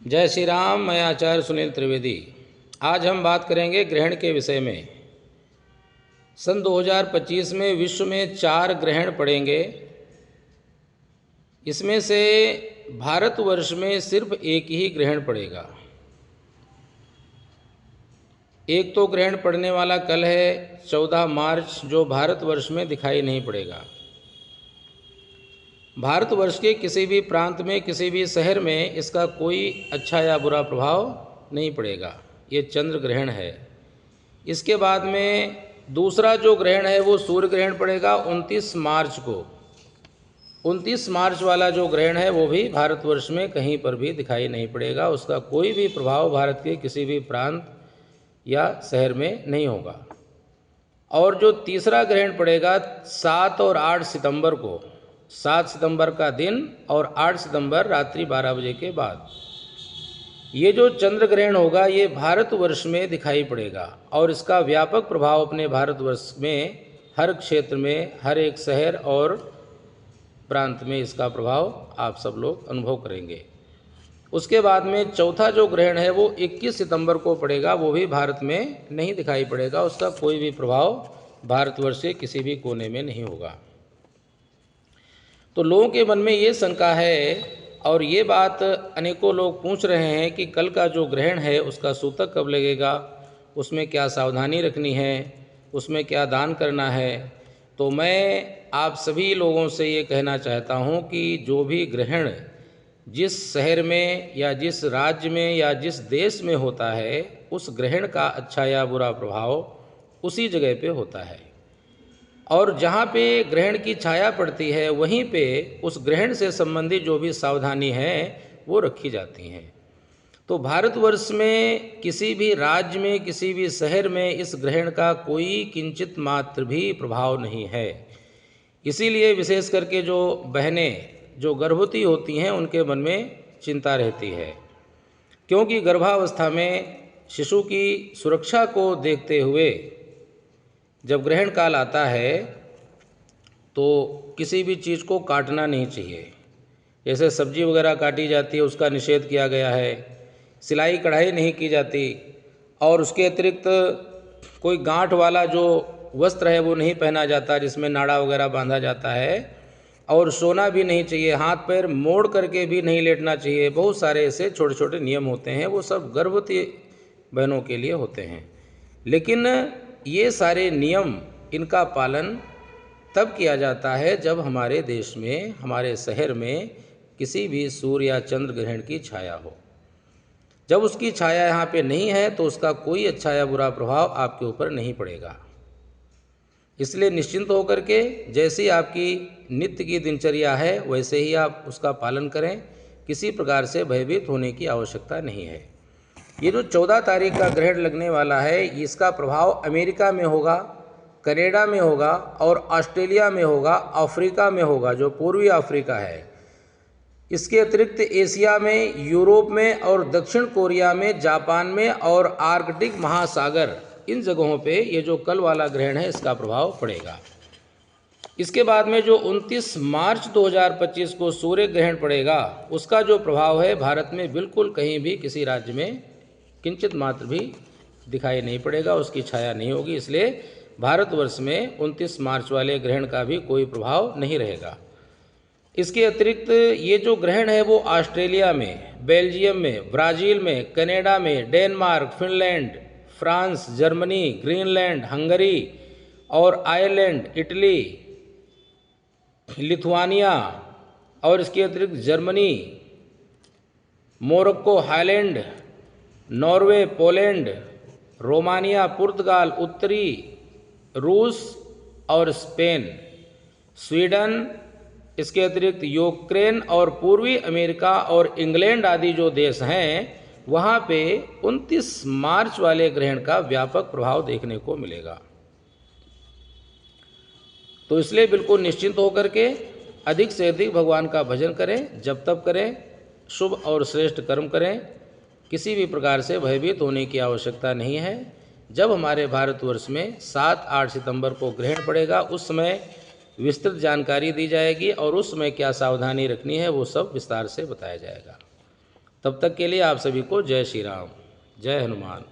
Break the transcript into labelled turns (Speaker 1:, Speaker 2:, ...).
Speaker 1: जय श्री राम। मैं आचार्य सुनील त्रिवेदी। आज हम बात करेंगे ग्रहण के विषय में। सन 2025 में विश्व में 4 ग्रहण पड़ेंगे। इसमें से भारतवर्ष में सिर्फ एक ही ग्रहण पड़ेगा। एक तो ग्रहण पड़ने वाला कल है 14 मार्च, जो भारतवर्ष में दिखाई नहीं पड़ेगा। भारतवर्ष के किसी भी प्रांत में, किसी भी शहर में इसका कोई अच्छा या बुरा प्रभाव नहीं पड़ेगा। ये चंद्र ग्रहण है। इसके बाद में दूसरा जो ग्रहण है वो सूर्य ग्रहण पड़ेगा 29 मार्च को। 29 मार्च वाला जो ग्रहण है वो भी भारतवर्ष में कहीं पर भी दिखाई नहीं पड़ेगा। उसका कोई भी प्रभाव भारत के किसी भी प्रांत या शहर में नहीं होगा। और जो तीसरा ग्रहण पड़ेगा 7 और 8 सितंबर को, 7 सितंबर का दिन और 8 सितंबर रात्रि 12 बजे के बाद, ये जो चंद्र ग्रहण होगा ये भारतवर्ष में दिखाई पड़ेगा। और इसका व्यापक प्रभाव अपने भारतवर्ष में हर क्षेत्र में, हर एक शहर और प्रांत में इसका प्रभाव आप सब लोग अनुभव करेंगे। उसके बाद में चौथा जो ग्रहण है वो 21 सितंबर को पड़ेगा। वो भी भारत में नहीं दिखाई पड़ेगा। उसका कोई भी प्रभाव भारतवर्ष के किसी भी कोने में नहीं होगा। तो लोगों के मन में ये शंका है और ये बात अनेकों लोग पूछ रहे हैं कि कल का जो ग्रहण है उसका सूतक कब लगेगा, उसमें क्या सावधानी रखनी है, उसमें क्या दान करना है। तो मैं आप सभी लोगों से ये कहना चाहता हूँ कि जो भी ग्रहण जिस शहर में या जिस राज्य में या जिस देश में होता है, उस ग्रहण का अच्छा या बुरा प्रभाव उसी जगह पे होता है। और जहाँ पे ग्रहण की छाया पड़ती है वहीं पे उस ग्रहण से संबंधित जो भी सावधानी है वो रखी जाती हैं। तो भारतवर्ष में किसी भी राज्य में, किसी भी शहर में इस ग्रहण का कोई किंचित मात्र भी प्रभाव नहीं है। इसीलिए विशेष करके जो बहनें जो गर्भवती होती हैं उनके मन में चिंता रहती है, क्योंकि गर्भावस्था में शिशु की सुरक्षा को देखते हुए जब ग्रहण काल आता है तो किसी भी चीज़ को काटना नहीं चाहिए। जैसे सब्जी वगैरह काटी जाती है उसका निषेध किया गया है, सिलाई कढ़ाई नहीं की जाती, और उसके अतिरिक्त कोई गांठ वाला जो वस्त्र है वो नहीं पहना जाता जिसमें नाड़ा वगैरह बांधा जाता है, और सोना भी नहीं चाहिए, हाथ पैर मोड़ करके भी नहीं लेटना चाहिए। बहुत सारे ऐसे छोटे छोटे नियम होते हैं, वो सब गर्भवती बहनों के लिए होते हैं। लेकिन ये सारे नियम, इनका पालन तब किया जाता है जब हमारे देश में, हमारे शहर में किसी भी सूर्य या चंद्र ग्रहण की छाया हो। जब उसकी छाया यहाँ पे नहीं है तो उसका कोई अच्छा या बुरा प्रभाव आपके ऊपर नहीं पड़ेगा। इसलिए निश्चिंत होकर के जैसी आपकी नित्य की दिनचर्या है वैसे ही आप उसका पालन करें। किसी प्रकार से भयभीत होने की आवश्यकता नहीं है। ये जो 14 तारीख का ग्रहण लगने वाला है इसका प्रभाव अमेरिका में होगा, कनाडा में होगा और ऑस्ट्रेलिया में होगा, अफ्रीका में होगा जो पूर्वी अफ्रीका है। इसके अतिरिक्त एशिया में, यूरोप में और दक्षिण कोरिया में, जापान में और आर्कटिक महासागर, इन जगहों पे ये जो कल वाला ग्रहण है इसका प्रभाव पड़ेगा। इसके बाद में जो 29 मार्च 2025 को सूर्य ग्रहण पड़ेगा उसका जो प्रभाव है भारत में बिल्कुल कहीं भी किसी राज्य में किंचित मात्र भी दिखाई नहीं पड़ेगा, उसकी छाया नहीं होगी। इसलिए भारतवर्ष में 29 मार्च वाले ग्रहण का भी कोई प्रभाव नहीं रहेगा। इसके अतिरिक्त ये जो ग्रहण है वो ऑस्ट्रेलिया में, बेल्जियम में, ब्राज़ील में, कनाडा में, Denmark, Finland, France, Germany, Greenland, Hungary और आयरलैंड, इटली, लिथुआनिया और इसके अतिरिक्त Germany, Morocco, Highland, Norway, Poland, Romania, पुर्तगाल, उत्तरी रूस और स्पेन, स्वीडन, इसके अतिरिक्त यूक्रेन और पूर्वी अमेरिका और इंग्लैंड आदि जो देश हैं वहाँ पे 29 मार्च वाले ग्रहण का व्यापक प्रभाव देखने को मिलेगा। तो इसलिए बिल्कुल निश्चिंत होकर के अधिक से अधिक भगवान का भजन करें, जप तप करें, शुभ और श्रेष्ठ कर्म करें। किसी भी प्रकार से भयभीत होने की आवश्यकता नहीं है। जब हमारे भारतवर्ष में 7-8 सितंबर को ग्रहण पड़ेगा उस समय विस्तृत जानकारी दी जाएगी और उस समय क्या सावधानी रखनी है वो सब विस्तार से बताया जाएगा। तब तक के लिए आप सभी को जय श्री राम, जय हनुमान।